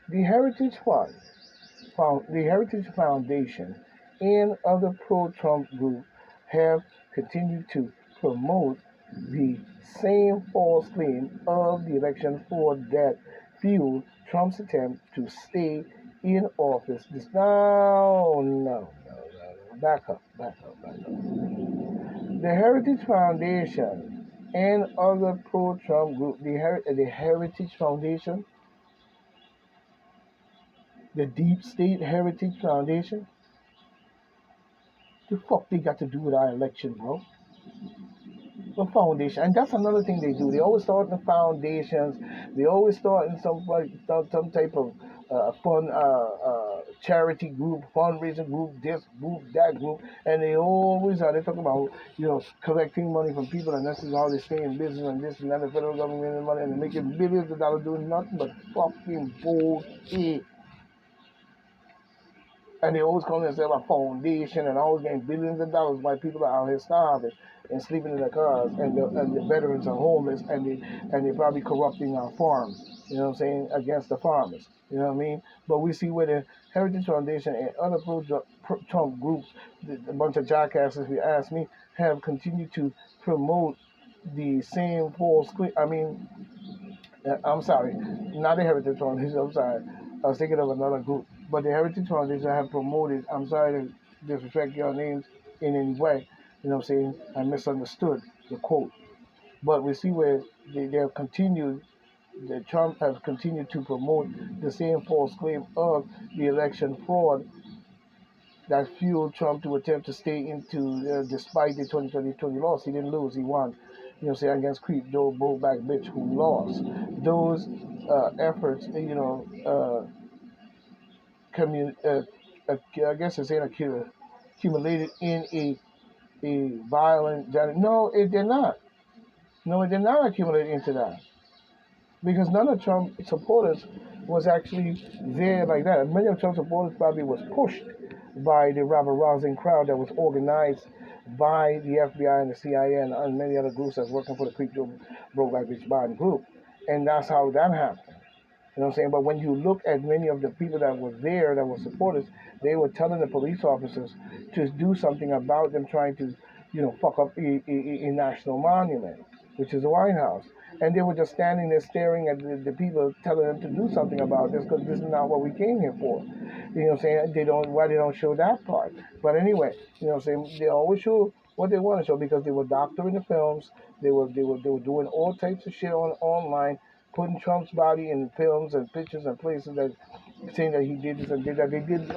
The the Heritage Foundation, and other pro-Trump groups have continued to promote the same false claim of the election fraud that fueled Trump's attempt to stay in office. Back up, back up, back up. The Heritage Foundation and other pro-Trump groups, the Heritage Foundation, the Deep State Heritage Foundation, the fuck they got to do with our election, bro? The foundation, and that's another thing they do. They always start in the foundations. They always start in some type of fun charity group, fundraising group, this group, that group, and they always are. They talk about collecting money from people, and this is how they stay in business, and this and that, the federal government and money, and they're making billions of dollars doing nothing but fucking bullshit. And they always call themselves a foundation and always getting billions of dollars while people are out here starving and sleeping in their cars, and the veterans are homeless, and they're probably corrupting our farms, you know what I'm saying, against the farmers, you know what I mean? But we see where the Heritage Foundation and other pro-Trump groups, a bunch of jackasses, if you ask me, have continued to promote the same false claim. I mean, I'm sorry, not the Heritage Foundation, I'm sorry. I was thinking of another group. But the Heritage Foundation have promoted, I'm sorry to disrespect your names in any way, you know what I'm saying? I misunderstood the quote. But we see where they have continued, that Trump has continued to promote the same false claim of the election fraud that fueled Trump to attempt to stay into, despite the 2020 loss. He didn't lose, he won. You know, say against Creep, Joe Bullback bitch who lost. Those efforts, I guess it's accumulated in a violent. No, it did not. No, it did not accumulate into that because none of Trump supporters was actually there like that. Many of Trump supporters probably was pushed by the rabble rousing crowd that was organized by the FBI and the CIA and many other groups that's working for the Creep Joe Brokeback Bitch Biden group, and that's how that happened. You know what I'm saying? But when you look at many of the people that were there, that were supporters, they were telling the police officers to do something about them trying to, fuck up a national monument, which is the White House. And they were just standing there staring at the people telling them to do something about this because this is not what we came here for. You know what I'm saying? Why they don't show that part. But anyway, you know what I'm saying? They always show what they want to show because they were doctoring the films. They were doing all types of shit online, putting Trump's body in films and pictures and places that saying that he did this and did that. They did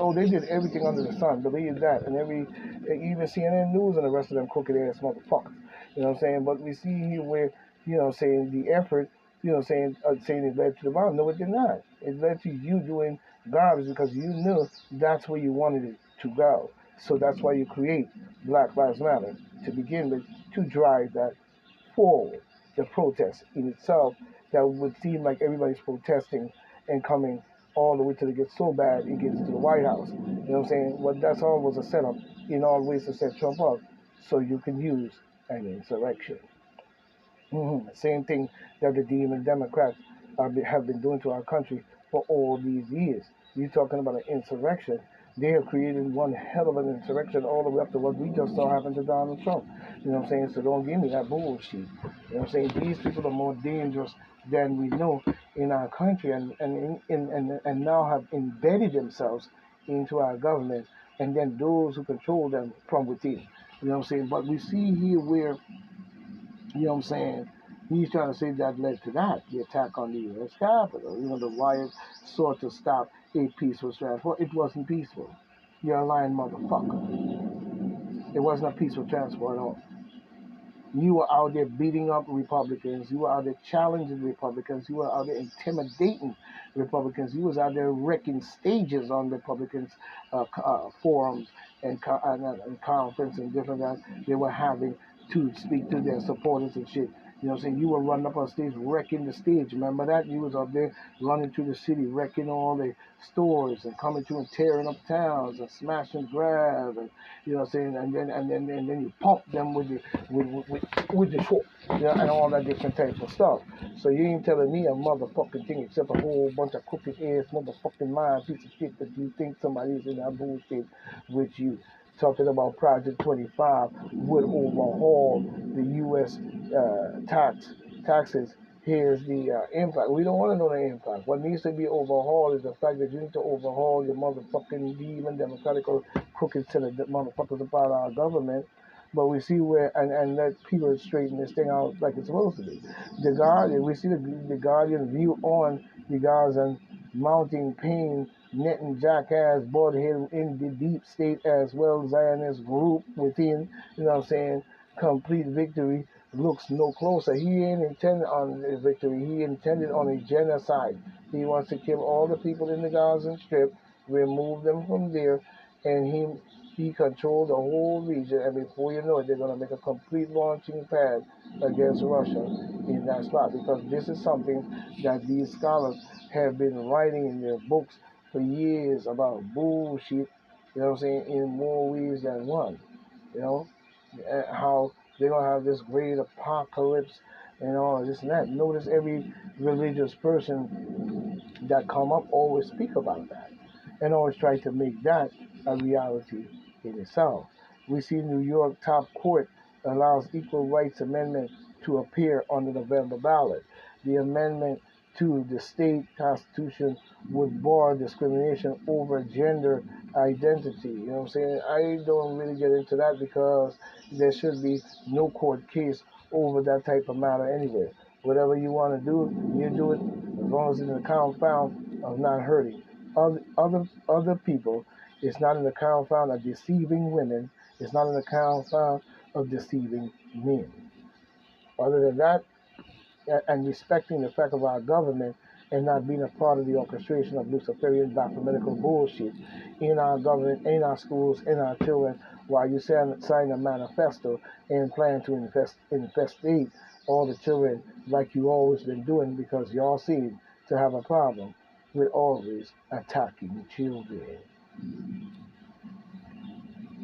everything under the sun. Believe that. And even CNN News and the rest of them crooked ass motherfuckers. You know what I'm saying? But we see here where, saying the effort, saying it led to the bomb. No, it did not. It led to you doing garbage because you knew that's where you wanted it to go. So that's why you create Black Lives Matter to begin with, to drive that forward. The protest in itself that would seem like everybody's protesting and coming all the way till it gets so bad it gets to the White House. You know what I'm saying? Well, that's all was a setup in all ways to set Trump up so you can use an insurrection. Same thing that the demon Democrats have been doing to our country for all these years. You're talking about an insurrection. They have created one hell of an insurrection all the way up to what we just saw happen to Donald Trump. You know what I'm saying? So don't give me that bullshit. You know what I'm saying? These people are more dangerous than we know in our country and now have embedded themselves into our government and then those who control them from within. You know what I'm saying? But we see here where you know what I'm saying? He's trying to say that led to that, the attack on the U.S. Capitol. The riot sought to stop a peaceful transport. It wasn't peaceful. You're a lying motherfucker. It wasn't a peaceful transport at all. You were out there beating up Republicans. You were out there challenging Republicans. You were out there intimidating Republicans. You was out there wrecking stages on Republicans' forums and conference and different that they were having to speak to their supporters and shit. You know what I'm saying? You were running up on stage, wrecking the stage. Remember that? You was up there running through the city, wrecking all the stores and coming through and tearing up towns and smashing grass and you know what I'm saying? And then you pump them with the short, you know, and all that different type of stuff. So you ain't telling me a motherfucking thing except a whole bunch of crooked ass motherfucking lying piece of shit that you think somebody's in that bullshit with you. Talking about Project 25 would overhaul the U.S. Taxes. Here's the impact. We don't want to know the impact. What needs to be overhauled is the fact that you need to overhaul your motherfucking demon democratical crooked set of motherfuckers about our government. But we see where and let people straighten this thing out like it's supposed to be. The Guardian, we see the Guardian view on the Gazan mounting pain, netting jackass, bald head in the deep state as well Zionist group within. You know what I'm saying? Complete victory looks no closer. He ain't intended on a victory. He intended on a genocide. He wants to kill all the people in the Gaza Strip, remove them from there, and he controlled the whole region. And before you know it, they're going to make a complete launching pad against Russia in that spot because this is something that these scholars have been writing in their books for years about bullshit. You know what I'm saying? In more ways than one. You know how they're gonna have this great apocalypse and all this and that. Notice every religious person that come up always speak about that and always try to make that a reality in itself. We see New York top court allows equal rights amendment to appear on the November ballot. The amendment to the state constitution would bar discrimination over gender identity. You know what I'm saying? I don't really get into that because there should be no court case over that type of matter anyway. Whatever you want to do, you do it as long as it's in the confound of not hurting other people. It's not in the confound of deceiving women. It's not in the confound of deceiving men. Other than that, and respecting the fact of our government and not being a part of the orchestration of Luciferian mathematical bullshit in our government, in our schools, in our children, while you sign a manifesto and plan to infestate all the children like you always been doing because y'all seem to have a problem with always attacking children.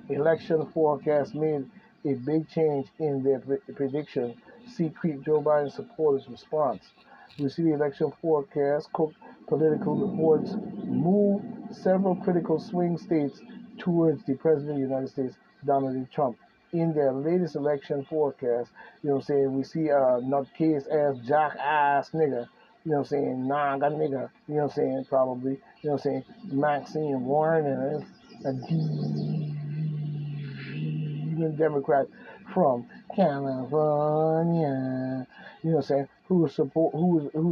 Election forecast made a big change in their prediction. See Creep Joe Biden supporters' response. We see the election forecast, political reports move several critical swing states towards the President of the United States, Donald J. Trump. In their latest election forecast, you know what I'm saying, we see a nutcase ass jackass nigga, you know what I'm saying, naga nigga, you know what I'm saying, probably, you know what I'm saying, Maxine Warren and a Democrat from California, you know what I'm saying, who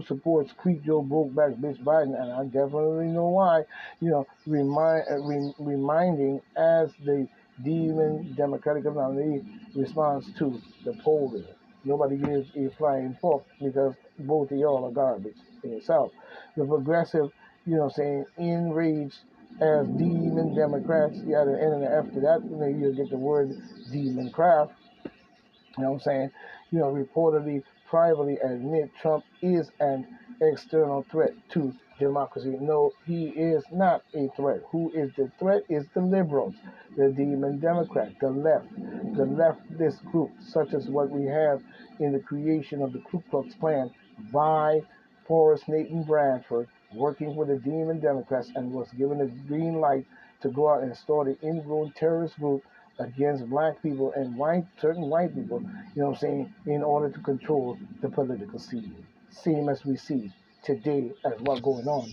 supports Creep Joe Brokeback Bitch Biden, and I definitely know why, you know, reminding as the demon Democratic nominee responds to the polling. Nobody gives a flying fuck because both of y'all are garbage in itself. The progressive, you know what I'm saying, enraged as demon Democrats, you had an N and an F to that, you know, you get the word demon craft, you know what I'm saying, you know, reportedly privately admit Trump is an external threat to democracy. No, he is not a threat. Who is the threat is the liberals, the demon Democrat, the leftist group, such as what we have in the creation of the Ku Klux Klan by Forrest Nathan Bradford, working with the demon Democrats, and was given a green light to go out and start an ingrown terrorist group against black people and certain white people, you know what I'm saying, in order to control the political scene. Same as we see today as what's going on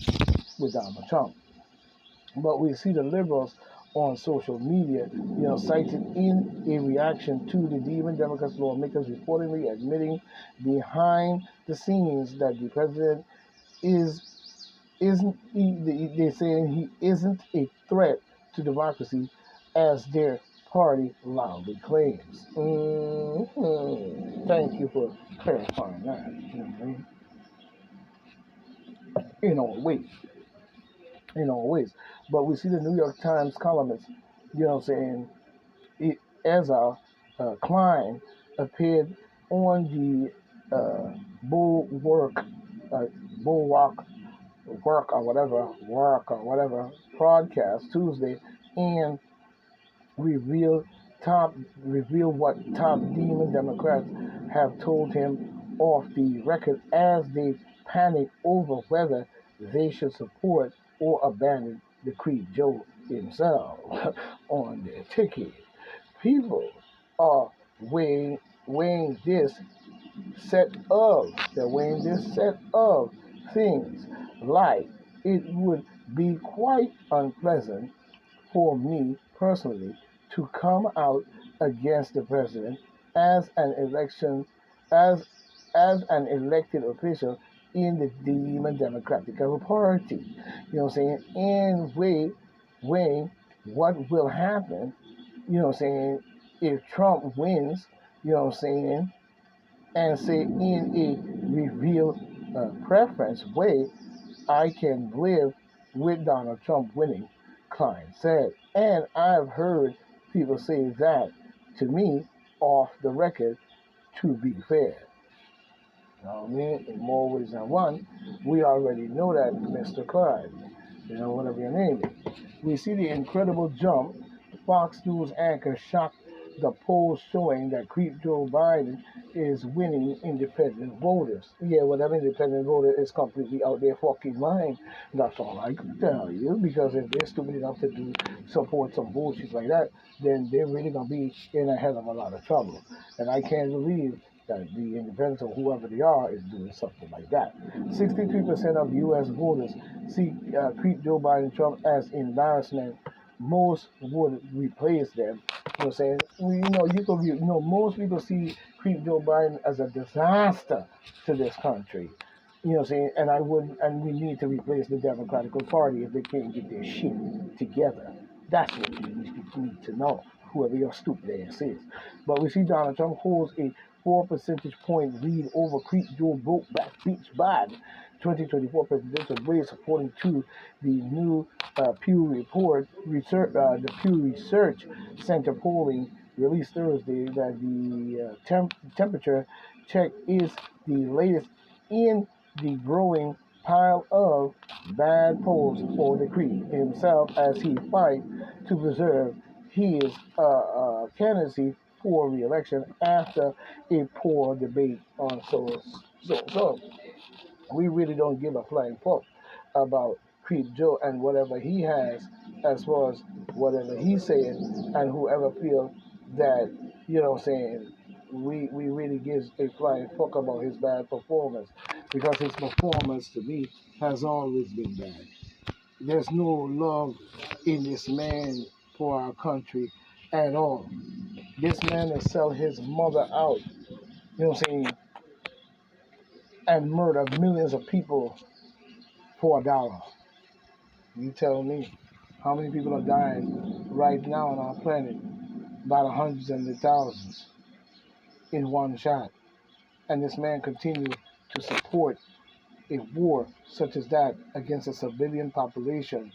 with Donald Trump. But we see the liberals on social media, you know, cited in a reaction to the demon Democrats lawmakers reportedly admitting behind the scenes that the president they're saying he isn't a threat to democracy as their party loudly claims. Thank you for clarifying that. You know what I mean? In all ways. But we see the New York Times columnist, you know what I'm saying, Ezra Klein appeared on the bulwark, uh, bulwark work or whatever broadcast Tuesday, and reveal top reveal what top demon Democrats have told him off the record as they panic over whether they should support or abandon the Creed Joe himself on their ticket. People are weighing this set of things like it would be quite unpleasant for me personally to come out against the president as an election as an elected official in the Demon Democratic Party. You know what I'm saying? And weighing what will happen, you know what I'm saying, if Trump wins, you know what I'm saying, and say in a revealed preference way, I can live with Donald Trump winning, Klein said. And I've heard people say that to me off the record, to be fair. You know what I mean? In more ways than one, we already know that, Mr. Klein, you know, whatever your name is. We see the incredible jump. Fox News anchor shocked the polls showing that Creep Joe Biden is winning independent voters. Yeah, well, that independent voter is completely out there fucking lying. That's all I can tell you. Because if they're stupid enough to support some bullshit like that, then they're really gonna be in a hell of a lot of trouble. And I can't believe that the independents or whoever they are is doing something like that. 63% of U.S. voters see Creep Joe Biden Trump as embarrassment. Most would replace them. You know what I'm saying? Most people see Creep Joe Biden as a disaster to this country. You know what I'm saying? And we need to replace the Democratic Party if they can't get their shit together. That's what you need to know, whoever your stupid ass is. But we see Donald Trump holds a 4 percentage point lead over Creep Joe Brokeback Beach Biden 2024 presidential race, according to the new Pew Research Center polling released Thursday. That the temperature check is the latest in the growing pile of bad polls for the Creed himself as he fights to preserve his candidacy for re-election after a poor debate on so we really don't give a flying fuck about Creep Joe and whatever he has as far as whatever he's saying, and whoever feels that, you know what I'm saying, we really gives a flying fuck about his bad performance, because his performance to me has always been bad. There's no love in this man for our country at all. This man has sell his mother out, you know what I'm saying, and murder millions of people for $1. You tell me how many people are dying right now on our planet by the hundreds and the thousands in one shot. And this man continues to support a war such as that against a civilian population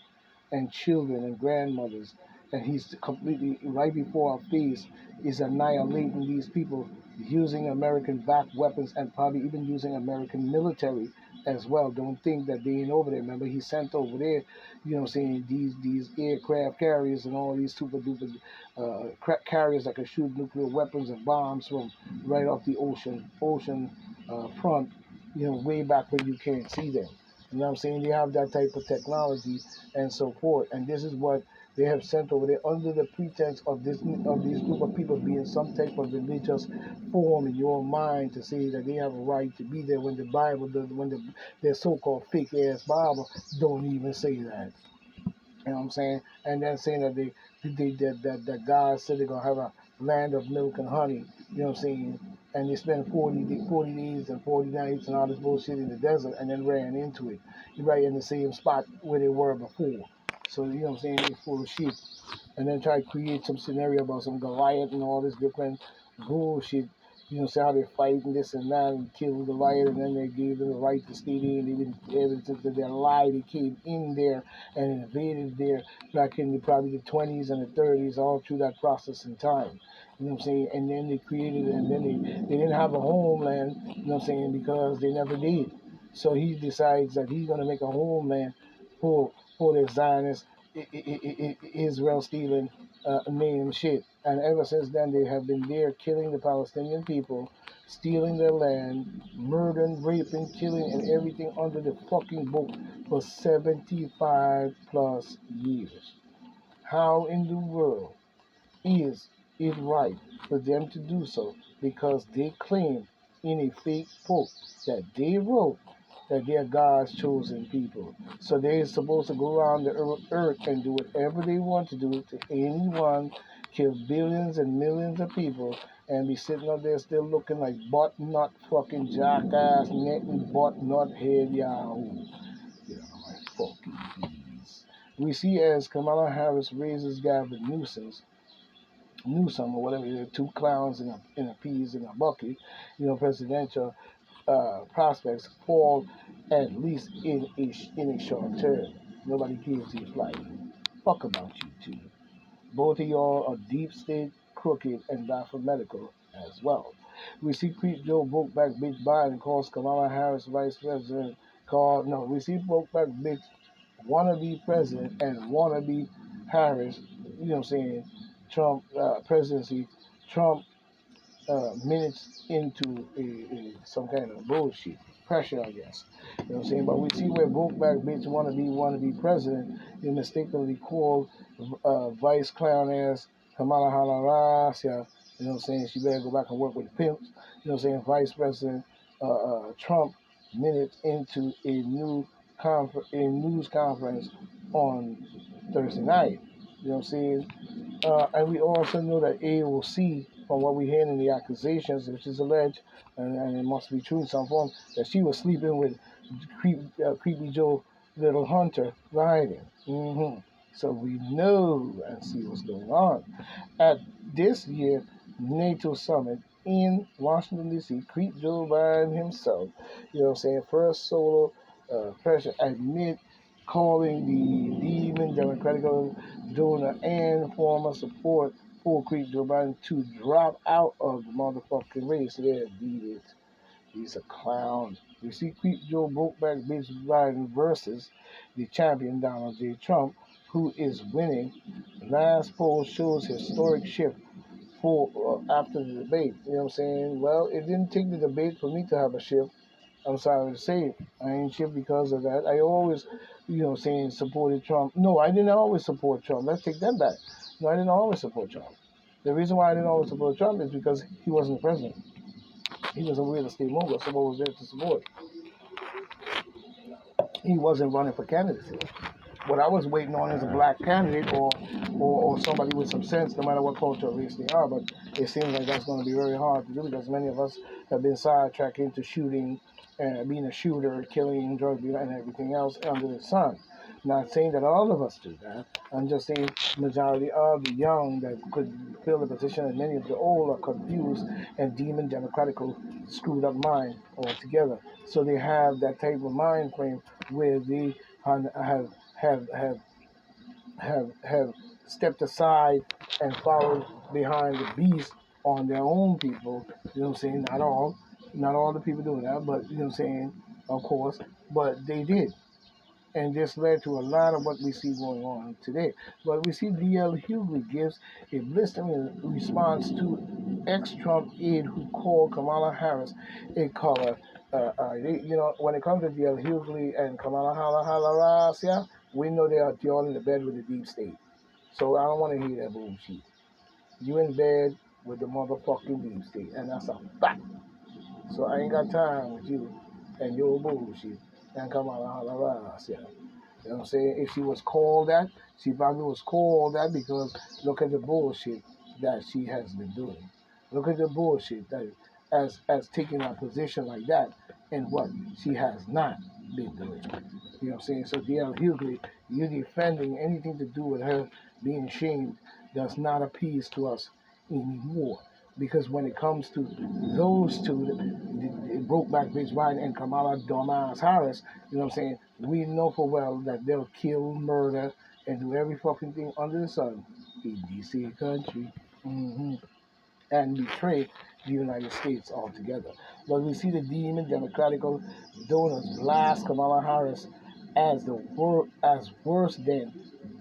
and children and grandmothers. And he's completely right before our face is annihilating these people using American-backed weapons and probably even using American military as well. Don't think that they ain't over there. Remember, he sent over there, you know what I'm saying, these aircraft carriers and all these super duper carriers that can shoot nuclear weapons and bombs from right off the ocean front, you know, way back where you can't see them. You know what I'm saying? They have that type of technology and so forth. And this is what they have sent over there under the pretense of these group of people being some type of religious form in your mind to say that they have a right to be there when the Bible does, when their so-called fake ass Bible don't even say that. You know what I'm saying? And then saying that that God said they're gonna have a land of milk and honey. You know what I'm saying? And they spent 40 days and 40 nights and all this bullshit in the desert, and then ran into it. You're right in the same spot where they were before. So you know what I'm saying? They're full of shit. And then try to create some scenario about some Goliath and all this different bullshit You know, see how they fight and this and that and kill the riot, and then they gave them the right to stay there, and they didn't evidence that they lied. They came in there and invaded there back in probably the 20s and the 30s, all through that process in time. You know what I'm saying? And then they created, and then they didn't have a homeland, you know what I'm saying, because they never did. So he decides that he's going to make a homeland for the Zionist Israel stealing name shit. And ever since then, they have been there killing the Palestinian people, stealing their land, murdering, raping, killing, and everything under the fucking book for 75 plus years. How in the world is it right for them to do so? Because they claim in a fake book that they wrote that they are God's chosen people. So they're supposed to go around the earth and do whatever they want to do to anyone, kill billions and millions of people, and be sitting up there still looking like butt nut fucking jackass, neck and butt nut head yahoo. Get out of my fucking peas. We see as Kamala Harris raises Gavin Newsom or whatever, two clowns in a peas in a bucket, you know, presidential prospects fall at least in a short term. Nobody gives a flight. Fuck about you two. Both of y'all are deep state, crooked, and bad for medical as well. We see Creep Joe Brokeback Bitch Biden calls Kamala Harris vice president. We see Brokeback Bitch wannabe president and wannabe Harris, you know what I'm saying, Trump presidency, Trump minutes into some kind of bullshit pressure, I guess. You know what I'm saying? But we see where Brokeback Bitch wannabe president is mistakenly called vice clown ass Kamala Harris. You know what I'm saying? She better go back and work with the pimps. You know what I'm saying? Vice President Trump minutes into a news conference on Thursday night. You know what I'm saying? And we also know that AOC, from what we hear in the accusations, which is alleged, and it must be true in some form, that she was sleeping with Creepy Joe Little Hunter riding. So we know and see what's going on. At this year NATO summit in Washington, D.C., Creep Joe Biden himself, you know what I'm saying, first solo pressure admit calling the demon Democratic donor and former support for Creep Joe Biden to drop out of the motherfucking race. Yeah, beat it. He's a clown. We see Creep Joe Brokeback Bitch Biden versus the champion Donald J. Trump, who is winning. Last poll shows historic shift for after the debate. You know what I'm saying? Well, it didn't take the debate for me to have a shift. I'm sorry to say, I ain't shift because of that. I always, you know, saying supported Trump. No, I didn't always support Trump. Let's take that back. No, I didn't always support Trump. The reason why I didn't always support Trump is because he wasn't the president. He was a real estate mogul. Someone was there to support. He wasn't running for candidacy. What I was waiting on is a black candidate or somebody with some sense, no matter what culture or race they are. But it seems like that's going to be very hard to do because many of us have been sidetracked into shooting, being a shooter, killing, drug dealer, and everything else under the sun. Not saying that all of us do that. I'm just saying majority of the young that could fill the position, and many of the old are confused and demon democratical screwed up mind altogether. So they have that type of mind frame where they have have have have stepped aside and followed behind the beast on their own people. You know what I'm saying? Not all the people doing that, but you know what I'm saying, of course, but they did. And this led to a lot of what we see going on today. But we see D.L. Hughley gives a blistering response to ex-Trump aide who called Kamala Harris a color. You know, when it comes to D.L. Hughley and Kamala Harris, yeah, we know they are all in the bed with the deep state. So I don't want to hear that bullshit. You in bed with the motherfucking deep state, and that's a fact. So I ain't got time with you and your bullshit and Kamala Harris, yeah. You know what I'm saying? If she was called that, she probably was called that because look at the bullshit that she has been doing. Look at the bullshit that as taking a position like that and what she has not been doing. You know what I'm saying? So D.L. Hughley, you defending anything to do with her being shamed does not appease to us anymore. Because when it comes to those two, the Brokeback Bitch Biden and Kamala Dumbass Harris, you know what I'm saying? We know for well that they'll kill, murder, and do every fucking thing under the sun in DC country. And betray the United States altogether. But we see the demon Democratic donors blast Kamala Harris as as worse than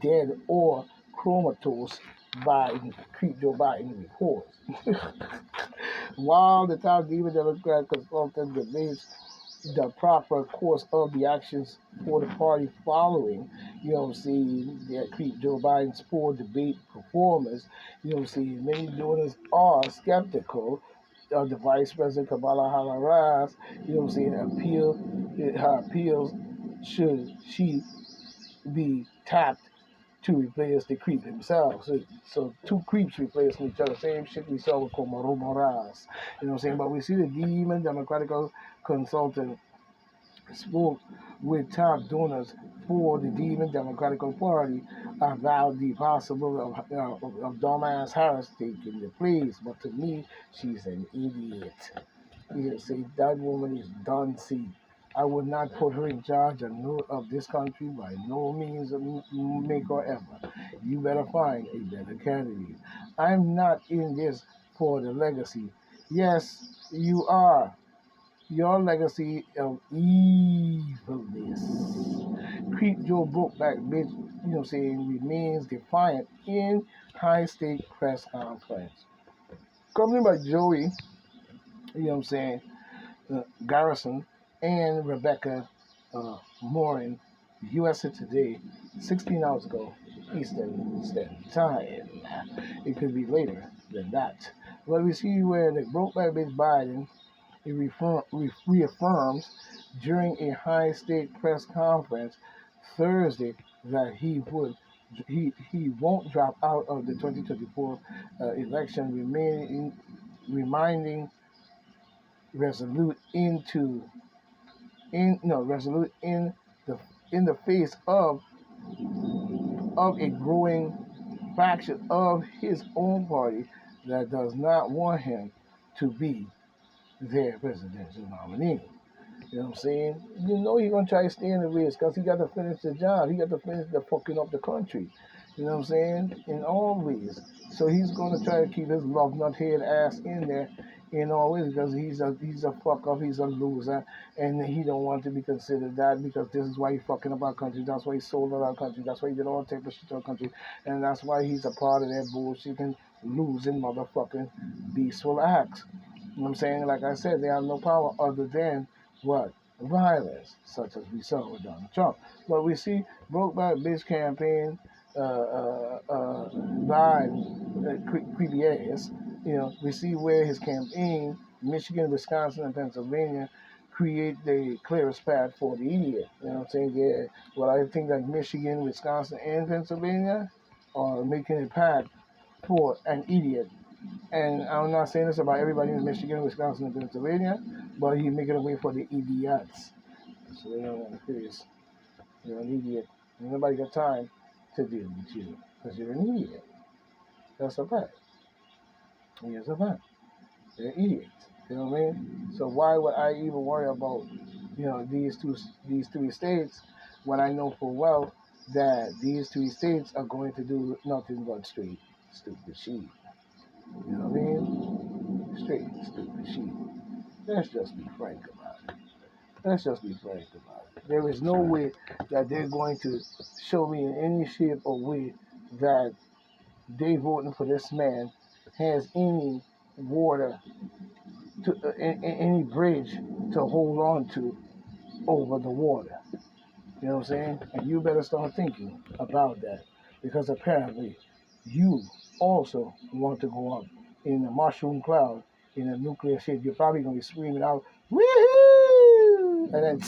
dead or comatose Biden, Joe Biden reports. While the top demon Democratic consultant debates the proper course of the actions for the party following, you know, see that creep Joe Biden's poor debate performance, you know, see many donors are skeptical of the Vice President Kamala Harris, you know, saying her appeals should she be tapped to replace the creep himself. So two creeps replacing each other. Same shit we saw with Komoro Moraz. You know what I'm saying? But we see the demon Democratic consultant spoke with top donors for the Demon Democratic Party about the possibility of dumbass Harris taking the place. But to me, she's an idiot. You say that woman is done. See, I would not put her in charge of this country by no means, make or ever. You better find a better candidate. I'm not in this for the legacy. Yes, you are. Your legacy of evilness. Creep Joe Brokeback Bitch, you know what I'm saying, remains defiant in high state press conference. Accompanied by Joey, you know what I'm saying, Garrison, and Rebecca Morin, USA Today, 16 hours ago, Eastern Standard Time. It could be later than that. But we see where the Brokeback Bitch Biden he reaffirms during a high state press conference Thursday that he won't drop out of the 2024 election, reminding resolute resolute in the face of a growing faction of his own party that does not want him to be their presidential nominee. You know what I'm saying? You know he's gonna try to stay in the race because he got to finish the job. He got to finish the fucking up the country. You know what I'm saying? In all ways. So he's gonna try to keep his love nut head ass in there in all ways because he's a fuck up, he's a loser, and he don't want to be considered that because this is why he fucking up our country. That's why he sold out our country. That's why he did all type of shit to our country, and that's why he's a part of that bullshit and losing motherfucking beastful acts. You know what I'm saying? Like I said, they have no power other than what? Violence, such as we saw with Donald Trump. But we see Brokeback Bitch campaign by creepy ass. You know, we see where his campaign, Michigan, Wisconsin, and Pennsylvania, create the clearest path for the idiot. You know what I'm saying? Yeah. Well, I think that Michigan, Wisconsin, and Pennsylvania are making a path for an idiot. And I'm not saying this about everybody in Michigan, Wisconsin, and Pennsylvania, but he's making a way for the idiots. So you know, you're an idiot. Nobody got time to deal with you because you're an idiot. That's a fact. It's a fact. They're idiots. You know what I mean? So why would I even worry about, you know, these three states when I know full well that these three states are going to do nothing but straight stupid shit. You know what I mean? Straight stupid shit. Let's just be frank about it. Let's just be frank about it. There is no way that they're going to show me in any shape or way that they voting for this man has any water to any bridge to hold on to over the water. You know what I'm saying? And you better start thinking about that because apparently you also want to go up in a mushroom cloud in a nuclear ship. You're probably going to be screaming out, woohoo! And then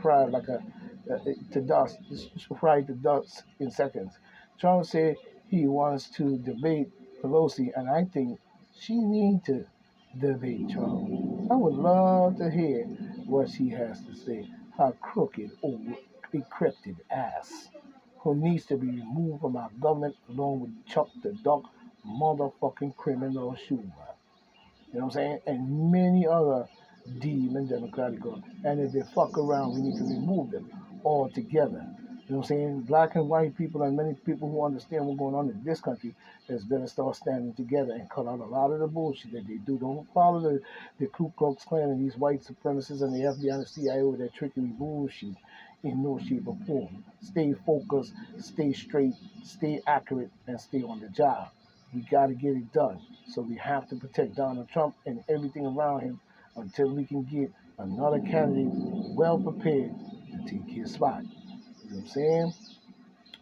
fry like to dust, fry to dust in seconds. Trump said he wants to debate Pelosi, and I think she needs to debate Trump. I would love to hear what she has to say. Her crooked, old, decrepit ass, who needs to be removed from our government along with Chuck the Duck motherfucking criminal shooter. You know what I'm saying? And many other demon Democratic girls. And if they fuck around, we need to remove them altogether. You know what I'm saying? Black and white people and many people who understand what's going on in this country is better start standing together and cut out a lot of the bullshit that they do. Don't follow the Ku Klux Klan and these white supremacists and the FBI and the CIA with their trickery bullshit in no shape or form. Stay focused, stay straight, stay accurate, and stay on the job. We got to get it done. So we have to protect Donald Trump and everything around him until we can get another candidate well prepared to take his spot. You know what I'm saying?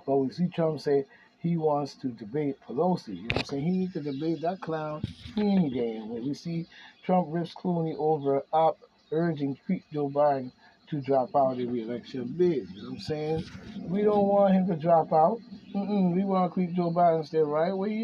But we see Trump say he wants to debate Pelosi. You know what I'm saying? He needs to debate that clown any damn way. We see Trump rips Clooney over up urging Joe Biden to drop out of the re-election bid. You know what I'm saying? We don't want him to drop out. We want to keep Joe Biden stay right where he at.